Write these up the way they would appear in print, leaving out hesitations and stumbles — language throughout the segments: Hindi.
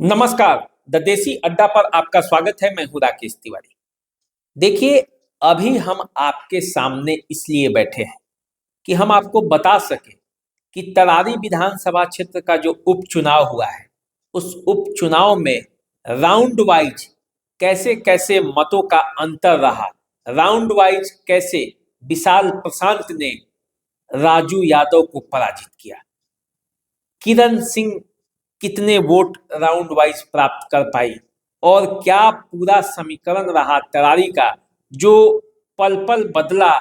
नमस्कार। द देसी अड्डा पर आपका स्वागत है। मैं हूं राकेश तिवारी। देखिए, अभी हम आपके सामने इसलिए बैठे हैं कि हम आपको बता सकें कि तरारी विधानसभा क्षेत्र का जो उपचुनाव हुआ है, उस उपचुनाव में राउंड वाइज कैसे कैसे मतों का अंतर रहा, राउंड वाइज कैसे विशाल प्रशांत ने राजू यादव को पराजित किया, किरण सिंह कितने वोट राउंड वाइज प्राप्त कर पाई, और क्या पूरा समीकरण रहा तरारी का जो पल पल बदला,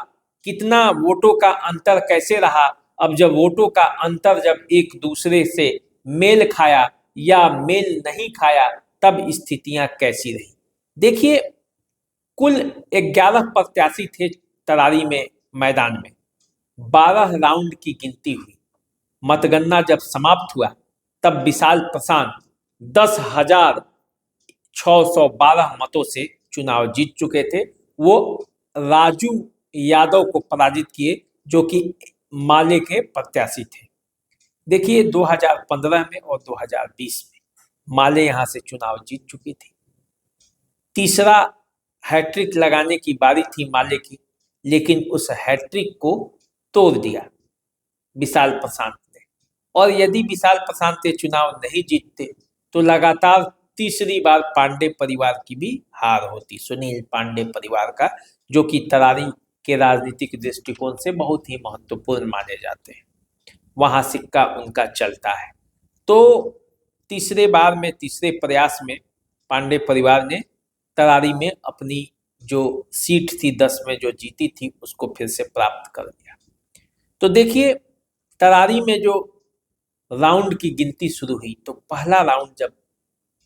कितना वोटों का अंतर कैसे रहा। अब जब वोटों का अंतर जब एक दूसरे से मेल खाया या मेल नहीं खाया, तब स्थितियां कैसी रही। देखिए, कुल 11 प्रत्याशी थे तरारी में मैदान में। 12 राउंड की गिनती हुई। मतगणना जब समाप्त हुआ तब विशाल प्रशांत 10,612 मतों से चुनाव जीत चुके थे। वो राजू यादव को पराजित किए, जो कि माले के प्रत्याशी थे। देखिए, 2015 में और 2020 में माले यहां से चुनाव जीत चुकी थी। तीसरा हैट्रिक लगाने की बारी थी माले की, लेकिन उस हैट्रिक को तोड़ दिया विशाल प्रशांत ने। और यदि विशाल प्रशांत ये चुनाव नहीं जीतते तो लगातार तीसरी बार पांडे परिवार की भी हार होती, सुनील पांडे परिवार का, जो कि तरारी के राजनीतिक दृष्टिकोण से बहुत ही महत्वपूर्ण माने जाते हैं। वहां सिक्का उनका चलता है। तो तीसरे बार में, तीसरे प्रयास में पांडे परिवार ने तरारी में अपनी जो सीट थी 10 में जो जीती थी, उसको फिर से प्राप्त कर लिया। तो देखिए, तरारी में जो राउंड की गिनती शुरू हुई, तो पहला राउंड जब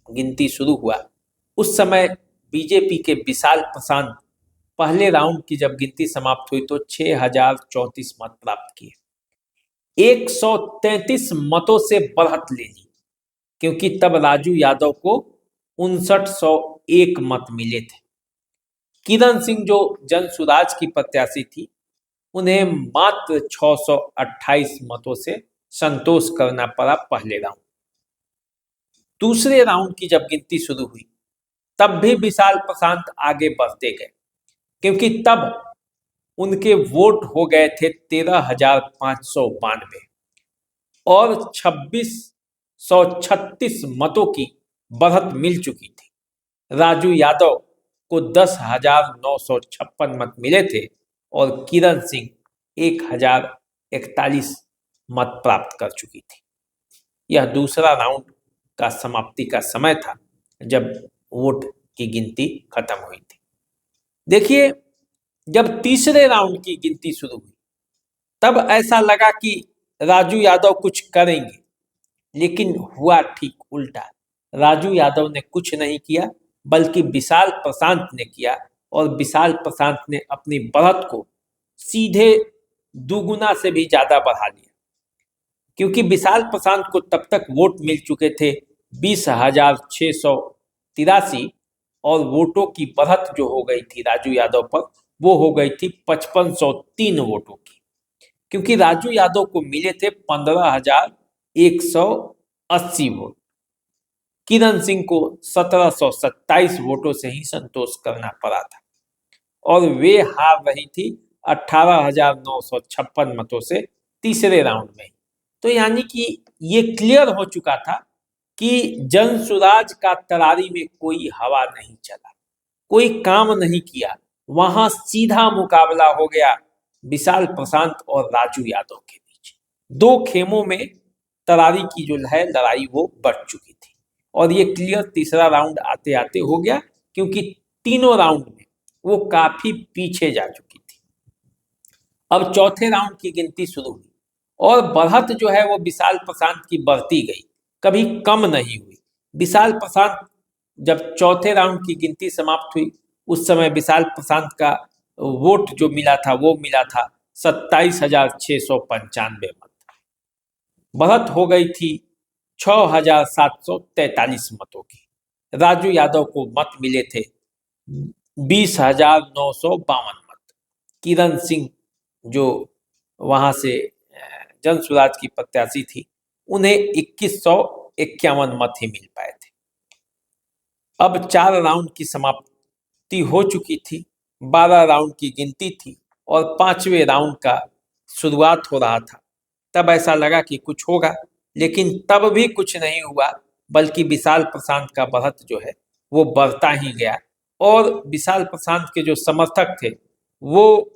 गिनती शुरू हुआ, उस समय बीजेपी के विशाल प्रशांत पहले राउंड की जब गिनती समाप्त हुई तो 6,034 मत प्राप्त किए। 133 मतों से बढ़त ले ली, क्योंकि तब राजू यादव को 5901 मत मिले थे। किरण सिंह जो जन सुराज की प्रत्याशी थी, उन्हें मात्र 628 मतों से संतोष करना पड़ा पहले राउंड। दूसरे राउंड की जब गिनती शुरू हुई तब भी विशाल प्रशांत आगे बढ़ते गए, क्योंकि तब उनके वोट हो गए थे 13,592 और 2,636 मतों की बढ़त मिल चुकी थी। राजू यादव को 10,956 मत मिले थे और किरण सिंह 1,041 मत प्राप्त कर चुकी थी। यह दूसरा राउंड का समाप्ति का समय था जब वोट की गिनती खत्म हुई थी। देखिए, जब तीसरे राउंड की गिनती शुरू हुई तब ऐसा लगा कि राजू यादव कुछ करेंगे, लेकिन हुआ ठीक उल्टा। राजू यादव ने कुछ नहीं किया, बल्कि विशाल प्रशांत ने किया, और विशाल प्रशांत ने अपनी बढ़त को सीधे दुगुना से भी ज्यादा बढ़ा लिया, क्योंकि विशाल प्रशांत को तब तक वोट मिल चुके थे 20,683, और वोटों की बढ़त जो हो गई थी राजू यादव पर, वो हो गई थी 5,503 वोटों की, क्योंकि राजू यादव को मिले थे 15,180 वोट। किरण सिंह को 1,727 वोटों से ही संतोष करना पड़ा था, और वे हार रही थी 18,956 मतों से तीसरे राउंड में। तो यानी कि ये क्लियर हो चुका था कि जनसुराज का तरारी में कोई हवा नहीं चला, कोई काम नहीं किया। वहां सीधा मुकाबला हो गया विशाल प्रशांत और राजू यादव के बीच। दो खेमों में तरारी की जो है लड़ाई वो बढ़ चुकी थी, और ये क्लियर तीसरा राउंड आते आते हो गया, क्योंकि तीनों राउंड में वो काफी पीछे जा चुकी थी। अब चौथे राउंड की गिनती शुरू हुई, और बढ़त जो है वो विशाल प्रशांत की बढ़ती गई, कभी कम नहीं हुई। विशाल प्रशांत जब चौथे राउंड की गिनती समाप्त हुई, उस समय विशाल प्रशांत का वोट जो मिला था वो मिला था 27,695 मत। बढ़त हो गई थी 6,743 मतों की। राजू यादव को मत मिले थे 20,952 मत। किरण सिंह जो वहां से जन सुराज की प्रत्याशी थी, उन्हें 2,151 मत ही मिल पाए थे। अब 4 राउंड की समाप्ति हो चुकी थी, 12 राउंड की गिनती थी और 5वें राउंड का शुरुआत हो रहा था। तब ऐसा लगा कि कुछ होगा, लेकिन तब भी कुछ नहीं हुआ, बल्कि विशाल प्रशांत का बढ़त जो है वो बढ़ता ही गया और विशाल प्रशांत के जो समर्थक थे वो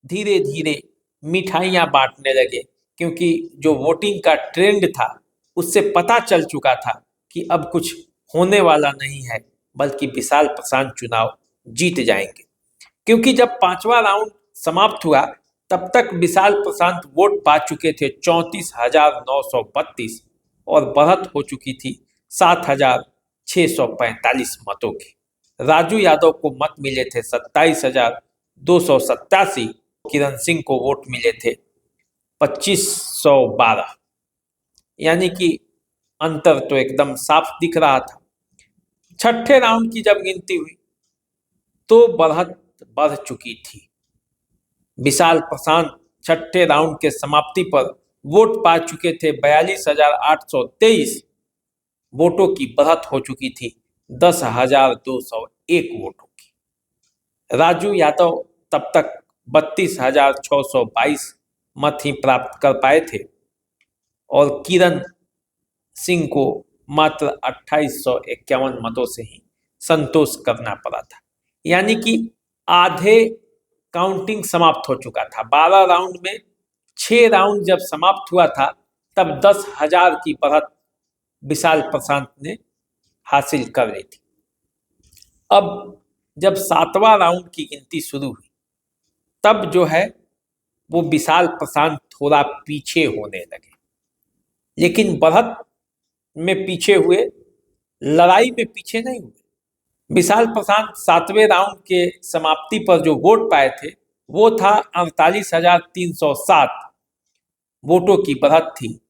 धीरे धीरे मिठाइयाँ बांटने लगे, क्योंकि जो वोटिंग का ट्रेंड था उससे पता चल चुका था कि अब कुछ होने वाला नहीं है, बल्कि विशाल प्रशांत चुनाव जीत जाएंगे। क्योंकि जब 5वां राउंड समाप्त हुआ तब तक विशाल प्रशांत वोट पा चुके थे 34,932 और बढ़त हो चुकी थी 7,645 मतों की। राजू यादव को मत मिले थे 27,287, किरण सिंह को वोट मिले थे 2,512, यानी कि अंतर तो एकदम साफ दिख रहा था। छठे राउंड की जब गिनती हुई तो बढ़त बढ़ चुकी थी। विशाल प्रशांत छठे राउंड के समाप्ति पर वोट पा चुके थे 42,823 वोटों की बढ़त हो चुकी थी 10,201 वोटों की। राजू यादव तब तक 32,622 मत ही प्राप्त कर पाए थे और किरण सिंह को मात्र 2,851 मतों से ही संतोष करना पड़ा था। यानी कि आधे काउंटिंग समाप्त हो चुका था। 12 राउंड में 6 राउंड जब समाप्त हुआ था तब 10,000 की बढ़त विशाल प्रशांत ने हासिल कर ली थी। अब जब 7वां राउंड की गिनती शुरू हुई तब जो है वो विशाल प्रशांत थोड़ा पीछे होने लगे, लेकिन बढ़त में पीछे हुए, लड़ाई में पीछे नहीं हुए। विशाल प्रशांत 7वें राउंड के समाप्ति पर जो वोट पाए थे वो था 48,307 वोटों की बढ़त थी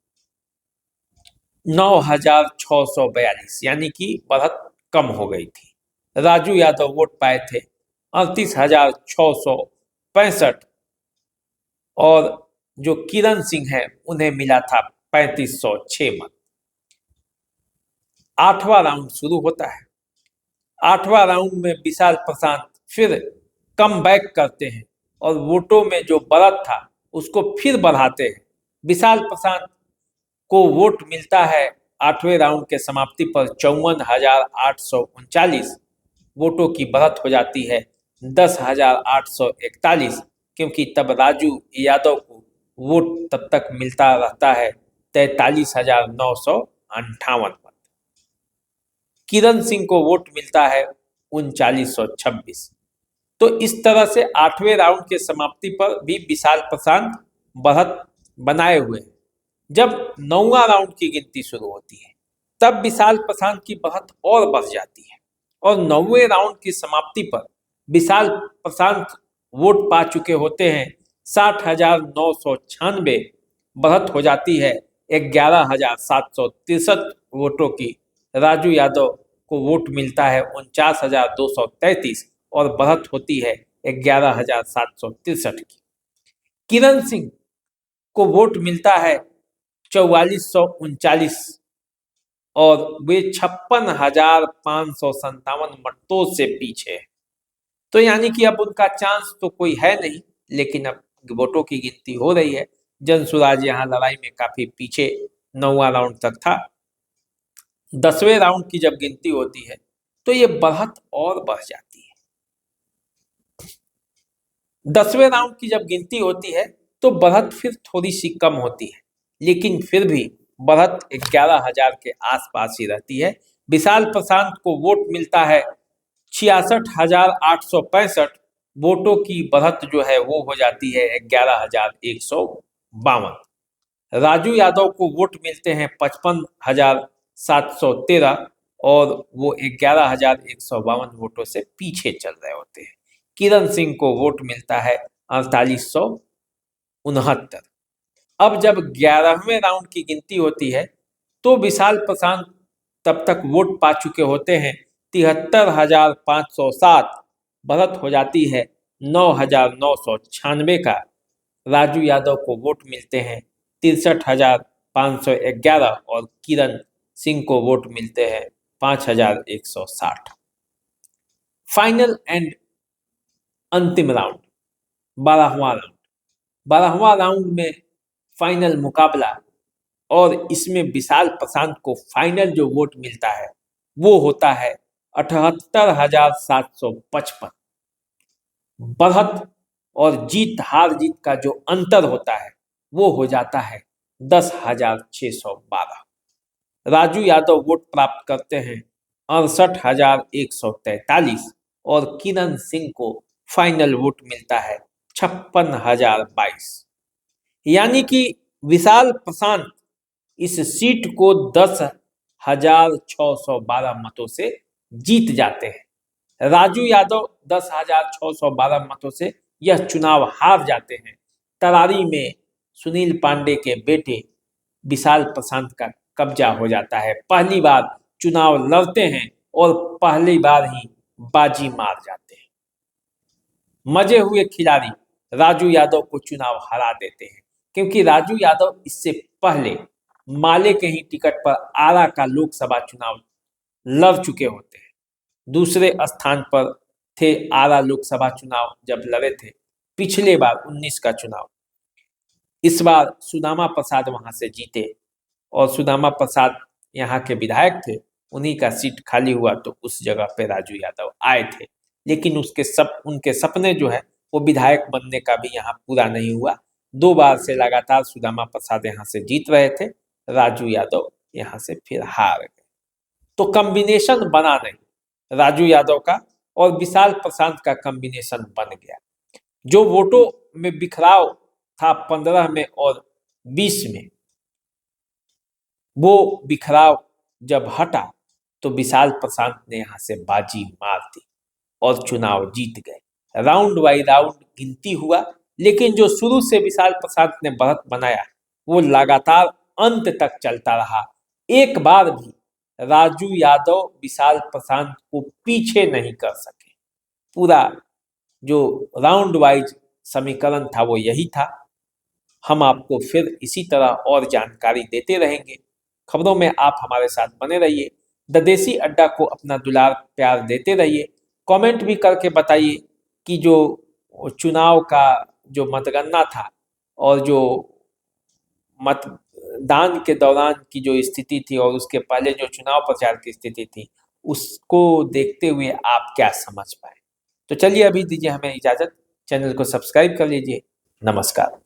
9,642, यानी कि बढ़त कम हो गई थी। राजू यादव वोट पाए थे 38,665 और जो किरण सिंह है उन्हें मिला था 3,506 मत। 8वां राउंड शुरू होता है। 8वां राउंड में विशाल प्रशांत फिर कम बैक करते हैं और वोटों में जो बढ़त था उसको फिर बढ़ाते हैं। विशाल प्रशांत को वोट मिलता है 8वें राउंड के समाप्ति पर 54,839 वोटों की बढ़त हो जाती है 10,841, क्योंकि तब राजू यादव को वोट तब तक मिलता रहता है 43,958 मत। किरण सिंह को वोट मिलता है 3926। तो इस तरह से 8वें राउंड के समाप्ति पर भी विशाल प्रशांत बढ़त बनाए हुए हैं। जब 9वां राउंड की गिनती शुरू होती है तब विशाल प्रशांत की बढ़त और बढ़ जाती है और 9वें राउंड की समाप्ति पर विशाल प्रशांत वोट पा चुके होते हैं 60,996, बढ़त हो जाती है 11,763 वोटों की। राजू यादव को वोट मिलता है 49,233 और बढ़त होती है 11,763 की। किरण सिंह को वोट मिलता है 4439 और वे 56,557 मतों से पीछे है। तो यानी कि अब उनका चांस तो कोई है नहीं, लेकिन अब वोटों की गिनती हो रही है। जनसुराज यहाँ लड़ाई में काफी पीछे 9वां राउंड तक था। 10वें राउंड की जब गिनती होती है तो ये बढ़त और बढ़ जाती है। 10वें राउंड की जब गिनती होती है तो बढ़त फिर थोड़ी सी कम होती है, लेकिन फिर भी बढ़त 11,000 के आसपास ही रहती है। विशाल प्रशांत को वोट मिलता है 66,865 वोटों की बढ़त जो है वो हो जाती है 11,152। राजू यादव को वोट मिलते हैं 55,713 और वो 11,152 वोटों से पीछे चल रहे होते हैं। किरण सिंह को वोट मिलता है 4869। अब जब 11वें राउंड की गिनती होती है तो विशाल प्रशांत तब तक वोट पा चुके होते हैं 73,507, बढ़त हो जाती है 9,996 का। राजू यादव को वोट मिलते हैं 63,511 और किरण सिंह को वोट मिलते हैं 5160। फाइनल एंड अंतिम राउंड, 12वां राउंड। 12वां राउंड में फाइनल मुकाबला, और इसमें विशाल प्रशांत को फाइनल जो वोट मिलता है वो होता है 78,755। बढ़त और हार जीत का जो अंतर होता है वो हो जाता है 10,612। राजू यादव वोट प्राप्त करते हैं 68,143, और किरण सिंह को फाइनल वोट मिलता है 56,022। यानी कि विशाल प्रशांत इस सीट को 10,612 मतों से जीत जाते हैं। राजू यादव 10,612 मतों से यह चुनाव हार जाते हैं। तरारी में सुनील पांडे के बेटे विशाल प्रशांत का कब्जा हो जाता है। पहली बार चुनाव लड़ते हैं और पहली बार ही बाजी मार जाते हैं। मजे हुए खिलाड़ी राजू यादव को चुनाव हरा देते हैं, क्योंकि राजू यादव इससे पहले माले के ही टिकट पर आरा का लोकसभा चुनाव लड़ चुके होते हैं। दूसरे स्थान पर थे आरा लोकसभा चुनाव जब लड़े थे पिछले बार 19 का चुनाव। इस बार सुदामा प्रसाद वहां से जीते, और सुदामा प्रसाद यहाँ के विधायक थे, उन्हीं का सीट खाली हुआ तो उस जगह पे राजू यादव आए थे। लेकिन उनके सपने जो है वो विधायक बनने का भी यहाँ पूरा नहीं हुआ। 2 बार से लगातार सुदामा प्रसाद यहाँ से जीत रहे थे, राजू यादव यहाँ से फिर हार गए। तो कॉम्बिनेशन बना नहीं, राजू यादव का और विशाल प्रशांत का कॉम्बिनेशन बन गया। जो वोटों में बिखराव था 15 में और 20 में, वो बिखराव जब हटा तो विशाल प्रशांत ने यहाँ से बाजी मार दी और चुनाव जीत गए। राउंड बाई राउंड गिनती हुआ, लेकिन जो शुरू से विशाल प्रशांत ने बढ़त बनाया वो लगातार अंत तक चलता रहा। एक बार भी राजू यादव विशाल प्रशांत को पीछे नहीं कर सके। पूरा जो राउंड वाइज समीकरण था वो यही था। हम आपको फिर इसी तरह और जानकारी देते रहेंगे। खबरों में आप हमारे साथ बने रहिए। द देसी अड्डा को अपना दुलार प्यार देते रहिए। कमेंट भी करके बताइए कि जो चुनाव का जो मतगणना था और जो मतदान के दौरान की जो स्थिति थी और उसके पहले जो चुनाव प्रचार की स्थिति थी, उसको देखते हुए आप क्या समझ पाए। तो चलिए अभी दीजिए हमें इजाजत। चैनल को सब्सक्राइब कर लीजिए। नमस्कार।